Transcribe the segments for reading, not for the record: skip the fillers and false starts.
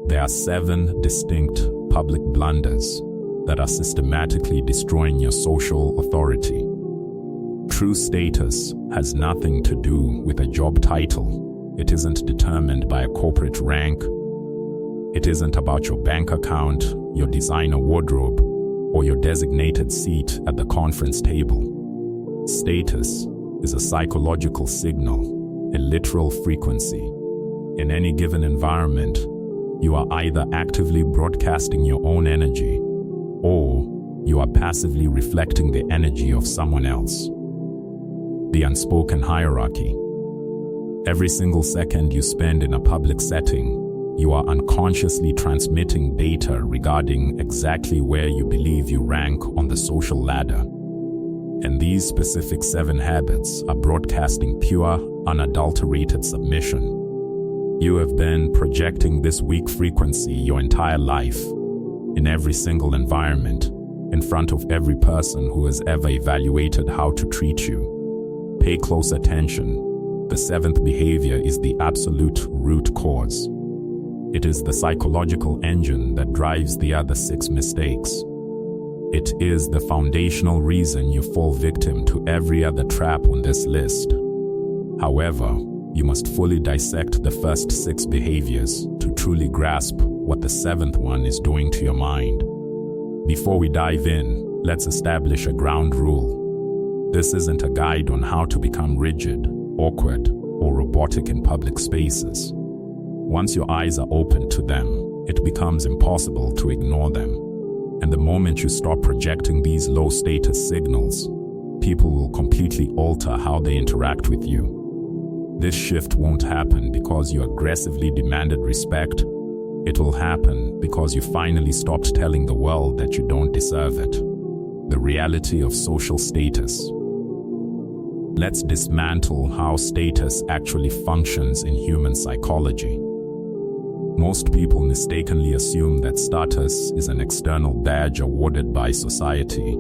There are 7 distinct public blunders that are systematically destroying your social authority. True status has nothing to do with a job title. It isn't determined by a corporate rank. It isn't about your bank account, your designer wardrobe, or your designated seat at the conference table. Status is a psychological signal, a literal frequency. In any given environment, you are either actively broadcasting your own energy, or you are passively reflecting the energy of someone else. The unspoken hierarchy. Every single second you spend in a public setting, you are unconsciously transmitting data regarding exactly where you believe you rank on the social ladder. And these specific 7 habits are broadcasting pure, unadulterated submission. You have been projecting this weak frequency your entire life, in every single environment, in front of every person who has ever evaluated how to treat you. Pay close attention. The 7th behavior is the absolute root cause. It is the psychological engine that drives the other 6 mistakes. It is the foundational reason you fall victim to every other trap on this list. However, you must fully dissect the first 6 behaviors to truly grasp what the 7th one is doing to your mind. Before we dive in, let's establish a ground rule. This isn't a guide on how to become rigid, awkward, or robotic in public spaces. Once your eyes are open to them, it becomes impossible to ignore them. And the moment you stop projecting these low-status signals, people will completely alter how they interact with you. This shift won't happen because you aggressively demanded respect. It will happen because you finally stopped telling the world that you don't deserve it. The reality of social status. Let's dismantle how status actually functions in human psychology. Most people mistakenly assume that status is an external badge awarded by society,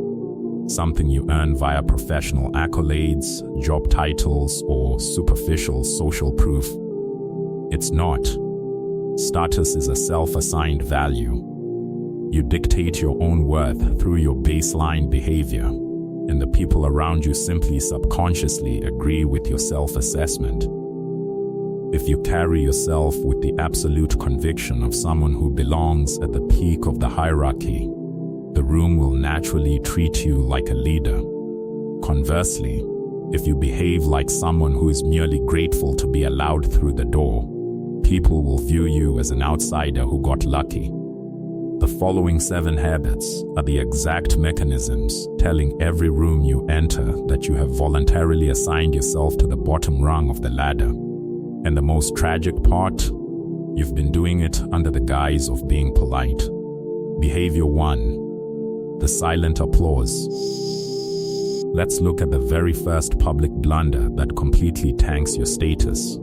something you earn via professional accolades, job titles, or superficial social proof. It's not. Status is a self-assigned value. You dictate your own worth through your baseline behavior, and the people around you simply subconsciously agree with your self-assessment. If you carry yourself with the absolute conviction of someone who belongs at the peak of the hierarchy, the room will naturally treat you like a leader. Conversely, if you behave like someone who is merely grateful to be allowed through the door, people will view you as an outsider who got lucky. The following 7 habits are the exact mechanisms telling every room you enter that you have voluntarily assigned yourself to the bottom rung of the ladder. And the most tragic part, you've been doing it under the guise of being polite. Behavior 1. The silent applause. Let's look at the very first public blunder that completely tanks your status.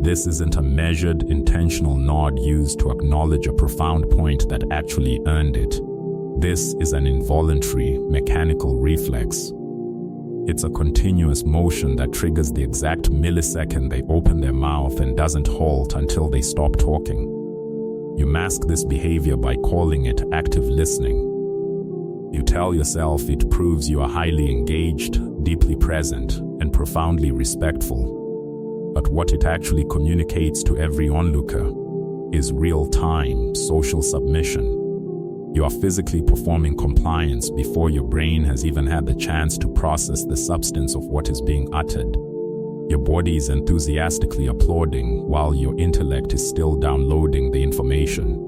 This isn't a measured, intentional nod used to acknowledge a profound point that actually earned it. This is an involuntary, mechanical reflex. It's a continuous motion that triggers the exact millisecond they open their mouth and doesn't halt until they stop talking. You mask this behavior by calling it active listening. You tell yourself it proves you are highly engaged, deeply present, and profoundly respectful. But what it actually communicates to every onlooker is real-time social submission. You are physically performing compliance before your brain has even had the chance to process the substance of what is being uttered. Your body is enthusiastically applauding while your intellect is still downloading the information.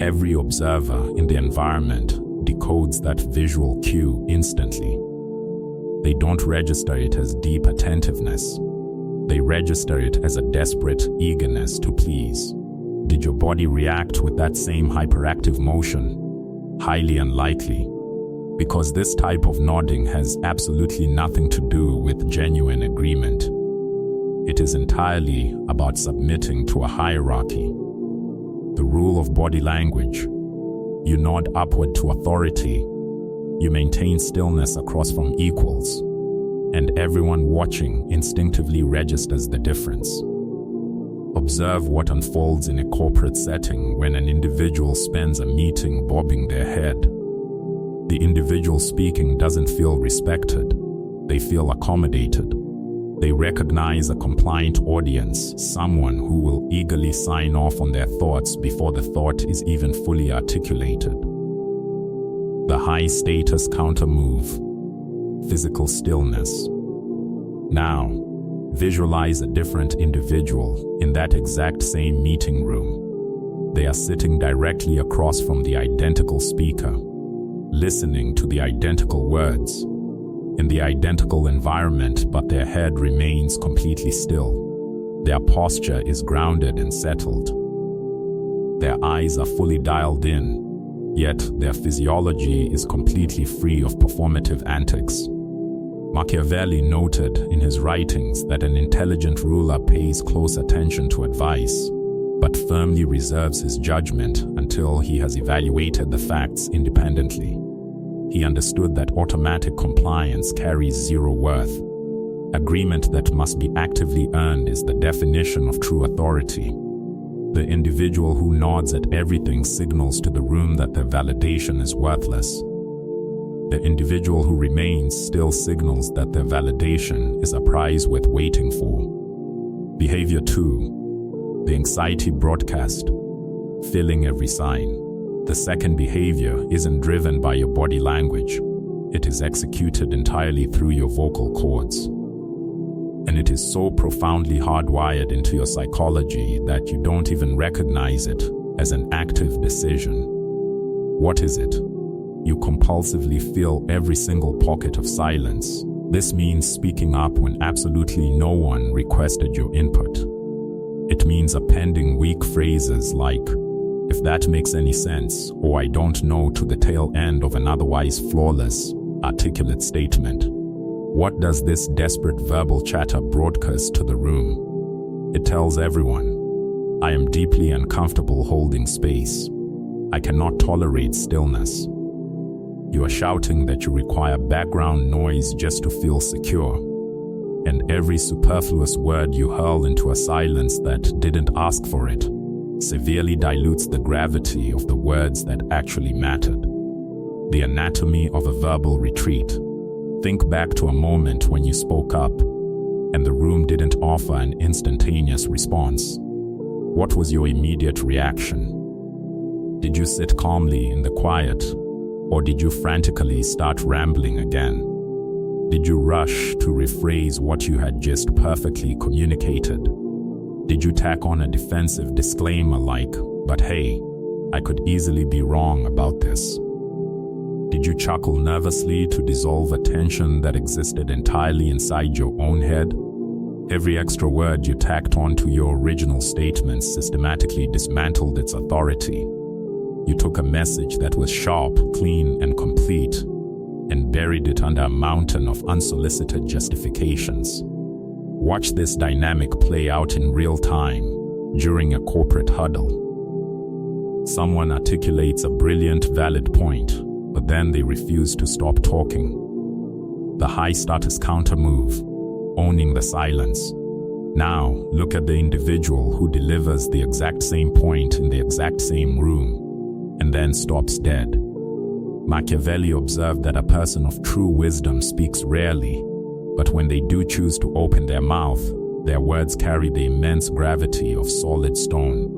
Every observer in the environment decodes that visual cue instantly. They don't register it as deep attentiveness. They register it as a desperate eagerness to please. Did your body react with that same hyperactive motion? Highly unlikely, because this type of nodding has absolutely nothing to do with genuine agreement. It is entirely about submitting to a hierarchy. The rule of body language. You nod upward to authority. You maintain stillness across from equals. And everyone watching instinctively registers the difference. Observe what unfolds in a corporate setting when an individual spends a meeting bobbing their head. The individual speaking doesn't feel respected. They feel accommodated. They recognize a compliant audience, someone who will eagerly sign off on their thoughts before the thought is even fully articulated. The high-status counter-move. Physical stillness. Now, visualize a different individual in that exact same meeting room. They are sitting directly across from the identical speaker, listening to the identical words, in the identical environment, but their head remains completely still. Their posture is grounded and settled. Their eyes are fully dialed in, yet their physiology is completely free of performative antics. Machiavelli noted in his writings that an intelligent ruler pays close attention to advice, but firmly reserves his judgment until he has evaluated the facts independently. He understood that automatic compliance carries zero worth. Agreement that must be actively earned is the definition of true authority. The individual who nods at everything signals to the room that their validation is worthless. The individual who remains still signals that their validation is a prize worth waiting for. Behavior 2. The anxiety broadcast. Filling every sign. The second behavior isn't driven by your body language. It is executed entirely through your vocal cords. And it is so profoundly hardwired into your psychology that you don't even recognize it as an active decision. What is it? You compulsively fill every single pocket of silence. This means speaking up when absolutely no one requested your input. It means appending weak phrases like, "If that makes any sense," or "I don't know," to the tail end of an otherwise flawless, articulate statement. What does this desperate verbal chatter broadcast to the room? It tells everyone, "I am deeply uncomfortable holding space. I cannot tolerate stillness." You are shouting that you require background noise just to feel secure. And every superfluous word you hurl into a silence that didn't ask for it severely dilutes the gravity of the words that actually mattered. The anatomy of a verbal retreat. Think back to a moment when you spoke up, and the room didn't offer an instantaneous response. What was your immediate reaction? Did you sit calmly in the quiet? Or did you frantically start rambling again? Did you rush to rephrase what you had just perfectly communicated? Did you tack on a defensive disclaimer like, "But hey, I could easily be wrong about this"? Did you chuckle nervously to dissolve a tension that existed entirely inside your own head? Every extra word you tacked onto your original statement systematically dismantled its authority. You took a message that was sharp, clean, and complete, and buried it under a mountain of unsolicited justifications. Watch this dynamic play out in real time during a corporate huddle. Someone articulates a brilliant, valid point, but then they refuse to stop talking. The high-status counter-move, owning the silence. Now, look at the individual who delivers the exact same point in the exact same room, and then stops dead. Machiavelli observed that a person of true wisdom speaks rarely, but when they do choose to open their mouth, their words carry the immense gravity of solid stone.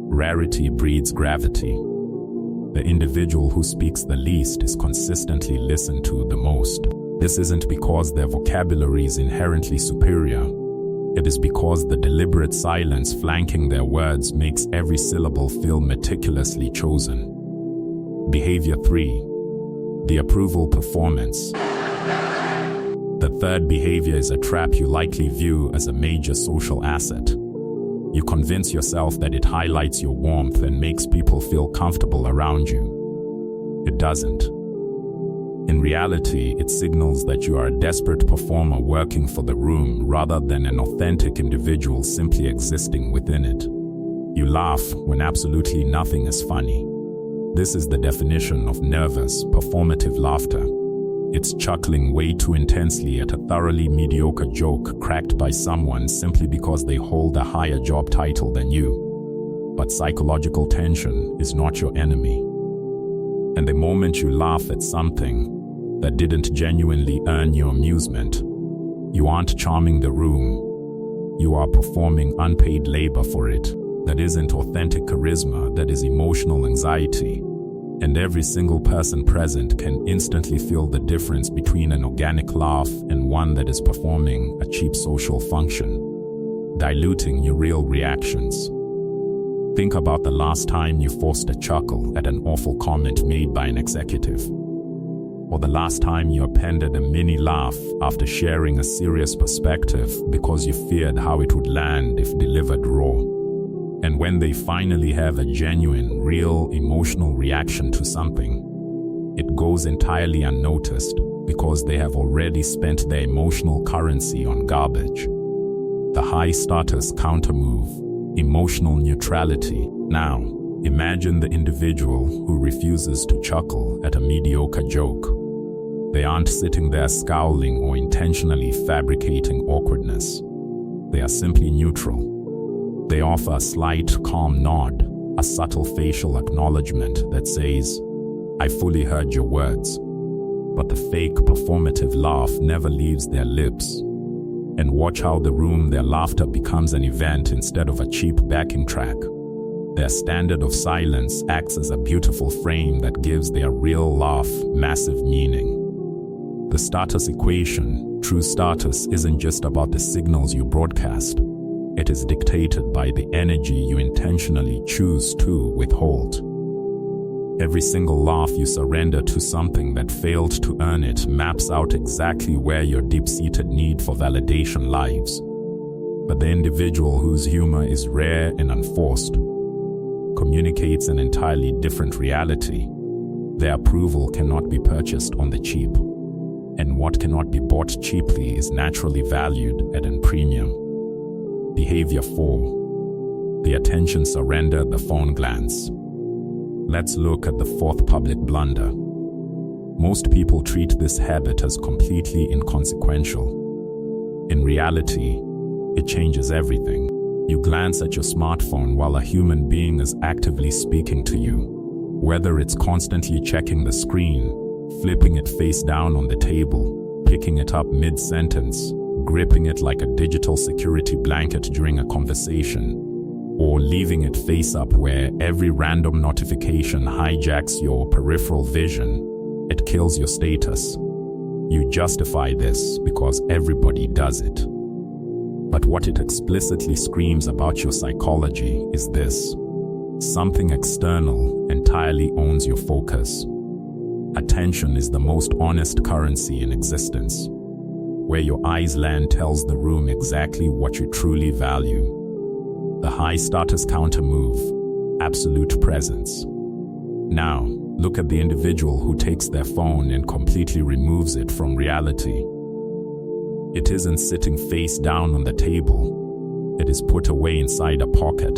Rarity breeds gravity. The individual who speaks the least is consistently listened to the most. This isn't because their vocabulary is inherently superior. It is because the deliberate silence flanking their words makes every syllable feel meticulously chosen. Behavior 3. The approval performance. The third behavior is a trap you likely view as a major social asset. You convince yourself that it highlights your warmth and makes people feel comfortable around you. It doesn't. In reality, it signals that you are a desperate performer working for the room rather than an authentic individual simply existing within it. You laugh when absolutely nothing is funny. This is the definition of nervous, performative laughter. It's chuckling way too intensely at a thoroughly mediocre joke cracked by someone simply because they hold a higher job title than you. But psychological tension is not your enemy. And the moment you laugh at something that didn't genuinely earn your amusement, you aren't charming the room. You are performing unpaid labor for it. That isn't authentic charisma, that is emotional anxiety. And every single person present can instantly feel the difference between an organic laugh and one that is performing a cheap social function, diluting your real reactions. Think about the last time you forced a chuckle at an awful comment made by an executive. Or the last time you appended a mini laugh after sharing a serious perspective because you feared how it would land if delivered raw. And when they finally have a genuine, real, emotional reaction to something, it goes entirely unnoticed because they have already spent their emotional currency on garbage. The high-status countermove, emotional neutrality. Now, imagine the individual who refuses to chuckle at a mediocre joke. They aren't sitting there scowling or intentionally fabricating awkwardness. They are simply neutral. They offer a slight, calm nod, a subtle facial acknowledgement that says, "I fully heard your words." But the fake, performative laugh never leaves their lips. And watch how their laughter becomes an event instead of a cheap backing track. Their standard of silence acts as a beautiful frame that gives their real laugh massive meaning. The status equation, true status, isn't just about the signals you broadcast. It is dictated by the energy you intentionally choose to withhold. Every single laugh you surrender to something that failed to earn it maps out exactly where your deep-seated need for validation lies. But the individual whose humor is rare and unforced communicates an entirely different reality. Their approval cannot be purchased on the cheap. And what cannot be bought cheaply is naturally valued at a premium. Behavior 4. The attention surrender, the phone glance. Let's look at the fourth public blunder. Most people treat this habit as completely inconsequential. In reality, it changes everything. You glance at your smartphone while a human being is actively speaking to you. Whether it's constantly checking the screen, flipping it face down on the table, picking it up mid-sentence, gripping it like a digital security blanket during a conversation, or leaving it face up where every random notification hijacks your peripheral vision, it kills your status. You justify this because everybody does it. But what it explicitly screams about your psychology is this: something external entirely owns your focus. Attention is the most honest currency in existence. Where your eyes land tells the room exactly what you truly value. The high-status counter-move, absolute presence. Now, look at the individual who takes their phone and completely removes it from reality. It isn't sitting face down on the table. It is put away inside a pocket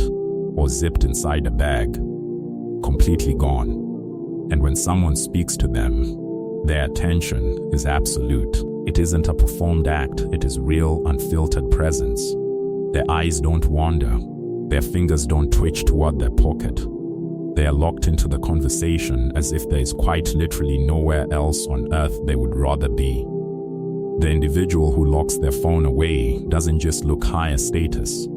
or zipped inside a bag, completely gone. And when someone speaks to them, their attention is absolute. It isn't a performed act, it is real, unfiltered presence. Their eyes don't wander. Their fingers don't twitch toward their pocket. They are locked into the conversation as if there is quite literally nowhere else on earth they would rather be. The individual who locks their phone away doesn't just look higher status.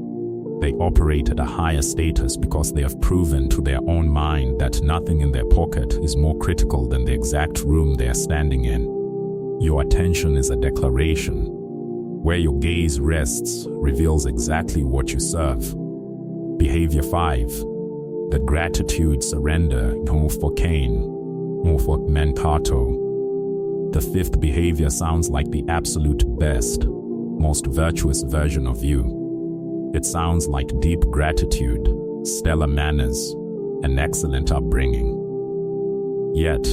They operate at a higher status because they have proven to their own mind that nothing in their pocket is more critical than the exact room they are standing in. Your attention is a declaration. Where your gaze rests reveals exactly what you serve. Behavior 5. The gratitude surrender, no for Cain, no for Mankato. The fifth behavior sounds like the absolute best, most virtuous version of you. It sounds like deep gratitude, stellar manners, and excellent upbringing. Yet,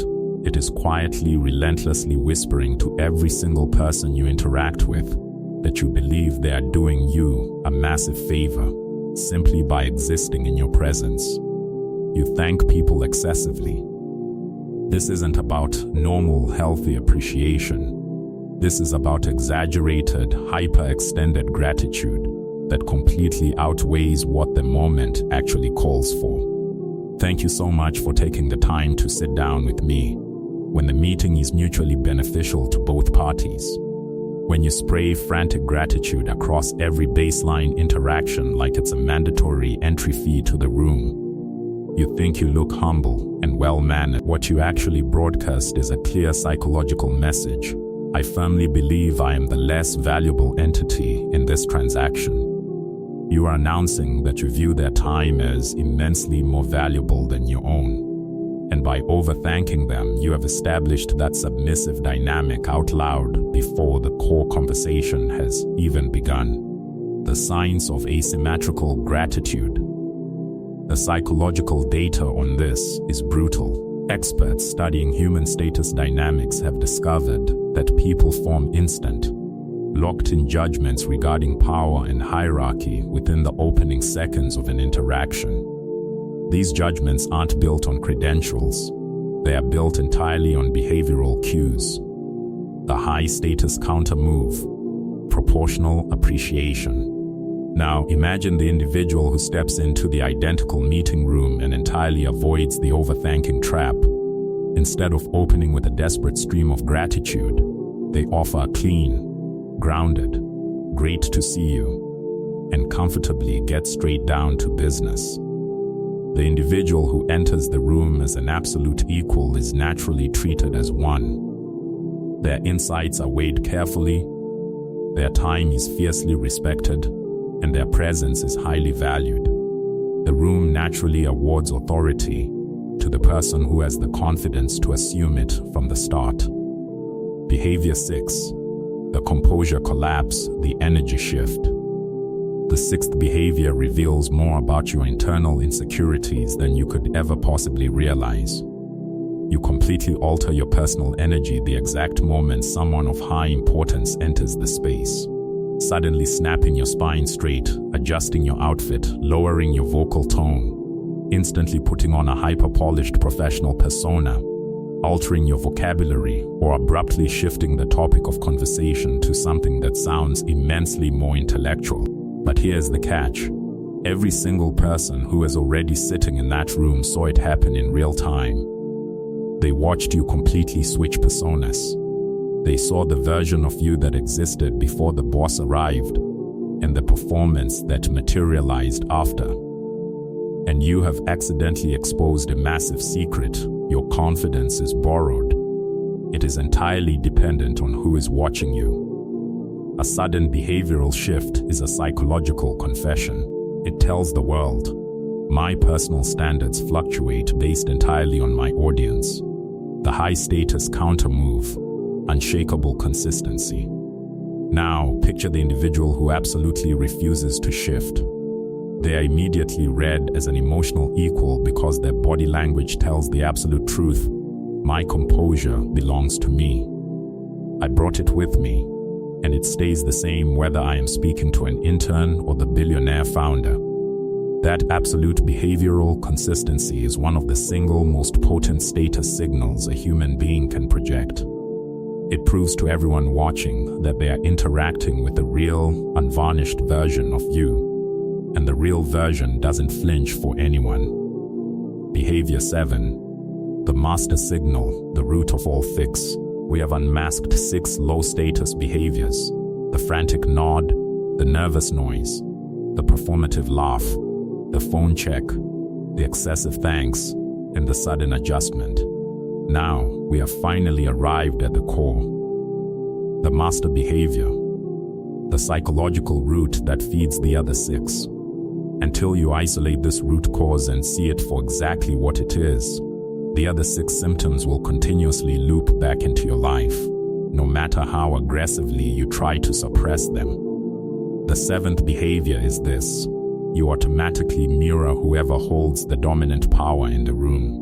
it is quietly, relentlessly whispering to every single person you interact with that you believe they are doing you a massive favor simply by existing in your presence. You thank people excessively. This isn't about normal, healthy appreciation. This is about exaggerated, hyper-extended gratitude that completely outweighs what the moment actually calls for. Thank you so much for taking the time to sit down with me when the meeting is mutually beneficial to both parties. When you spray frantic gratitude across every baseline interaction like it's a mandatory entry fee to the room, you think you look humble and well-mannered. What you actually broadcast is a clear psychological message. I firmly believe I am the less valuable entity in this transaction. You are announcing that you view their time as immensely more valuable than your own. And by over-thanking them, you have established that submissive dynamic out loud before the core conversation has even begun. The science of asymmetrical gratitude. The psychological data on this is brutal. Experts studying human status dynamics have discovered that people form instant, locked-in judgments regarding power and hierarchy within the opening seconds of an interaction. These judgments aren't built on credentials. They are built entirely on behavioral cues. The high-status counter-move, proportional appreciation. Now, imagine the individual who steps into the identical meeting room and entirely avoids the overthanking trap. Instead of opening with a desperate stream of gratitude, they offer a clean, grounded, "Great to see you," and comfortably get straight down to business. The individual who enters the room as an absolute equal is naturally treated as one. Their insights are weighed carefully, their time is fiercely respected, and their presence is highly valued. The room naturally awards authority to the person who has the confidence to assume it from the start. Behavior 6. The composure collapse, the energy shift. The sixth behavior reveals more about your internal insecurities than you could ever possibly realize. You completely alter your personal energy the exact moment someone of high importance enters the space. Suddenly snapping your spine straight, adjusting your outfit, lowering your vocal tone, instantly putting on a hyper-polished professional persona, altering your vocabulary, or abruptly shifting the topic of conversation to something that sounds immensely more intellectual. But here's the catch. Every single person who is already sitting in that room saw it happen in real time. They watched you completely switch personas. They saw the version of you that existed before the boss arrived, and the performance that materialized after. And you have accidentally exposed a massive secret. Your confidence is borrowed. It is entirely dependent on who is watching you. A sudden behavioral shift is a psychological confession. It tells the world, my personal standards fluctuate based entirely on my audience. The high-status counter-move, unshakable consistency. Now, picture the individual who absolutely refuses to shift. They are immediately read as an emotional equal because their body language tells the absolute truth. My composure belongs to me. I brought it with me, and it stays the same whether I am speaking to an intern or the billionaire founder. That absolute behavioral consistency is one of the single most potent status signals a human being can project. It proves to everyone watching that they are interacting with the real, unvarnished version of you, and the real version doesn't flinch for anyone. Behavior 7. The master signal, the root of all fix. We have unmasked 6 low-status behaviors: the frantic nod, the nervous noise, the performative laugh, the phone check, the excessive thanks, and the sudden adjustment. Now, we have finally arrived at the core. The master behavior, the psychological root that feeds the other 6. Until you isolate this root cause and see it for exactly what it is, the other 6 symptoms will continuously loop back into your life, no matter how aggressively you try to suppress them. The 7th behavior is this: you automatically mirror whoever holds the dominant power in the room.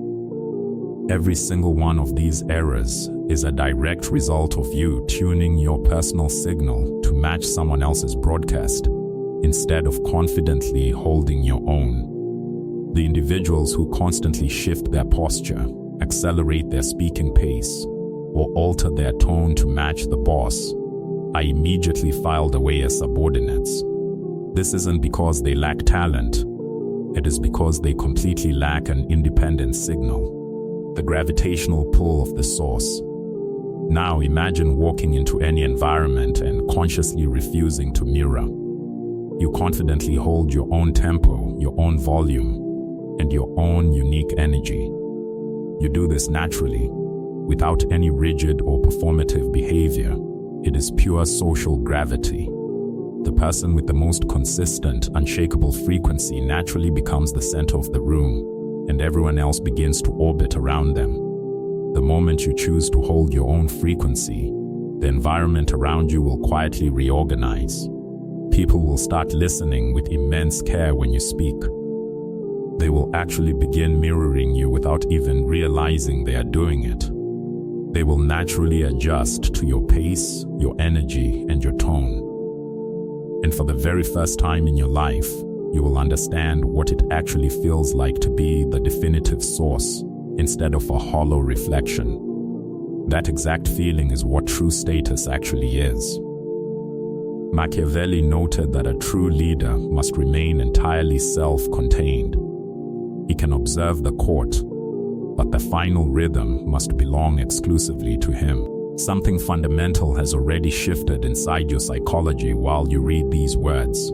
Every single one of these errors is a direct result of you tuning your personal signal to match someone else's broadcast, instead of confidently holding your own. The individuals who constantly shift their posture, accelerate their speaking pace, or alter their tone to match the boss, are immediately filed away as subordinates. This isn't because they lack talent. It is because they completely lack an independent signal, the gravitational pull of the source. Now imagine walking into any environment and consciously refusing to mirror. You confidently hold your own tempo, your own volume, and your own unique energy. You do this naturally, without any rigid or performative behavior. It is pure social gravity. The person with the most consistent, unshakable frequency naturally becomes the center of the room, and everyone else begins to orbit around them. The moment you choose to hold your own frequency, the environment around you will quietly reorganize. People will start listening with immense care when you speak. They will actually begin mirroring you without even realizing they are doing it. They will naturally adjust to your pace, your energy, and your tone. And for the very first time in your life, you will understand what it actually feels like to be the definitive source instead of a hollow reflection. That exact feeling is what true status actually is. Machiavelli noted that a true leader must remain entirely self-contained. He can observe the court, but the final rhythm must belong exclusively to him. Something fundamental has already shifted inside your psychology while you read these words.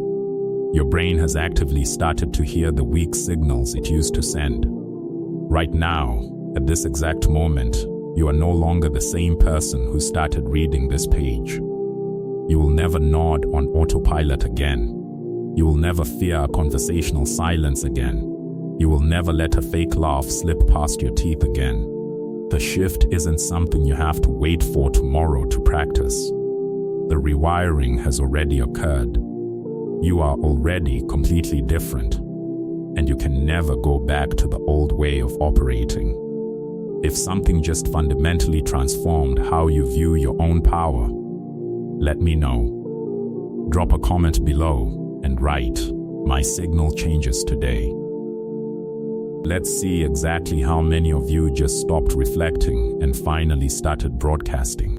Your brain has actively started to hear the weak signals it used to send. Right now, at this exact moment, you are no longer the same person who started reading this page. You will never nod on autopilot again. You will never fear a conversational silence again. You will never let a fake laugh slip past your teeth again. The shift isn't something you have to wait for tomorrow to practice. The rewiring has already occurred. You are already completely different, and you can never go back to the old way of operating. If something just fundamentally transformed how you view your own power, let me know. Drop a comment below and write, "My signal changes today." Let's see exactly how many of you just stopped reflecting and finally started broadcasting.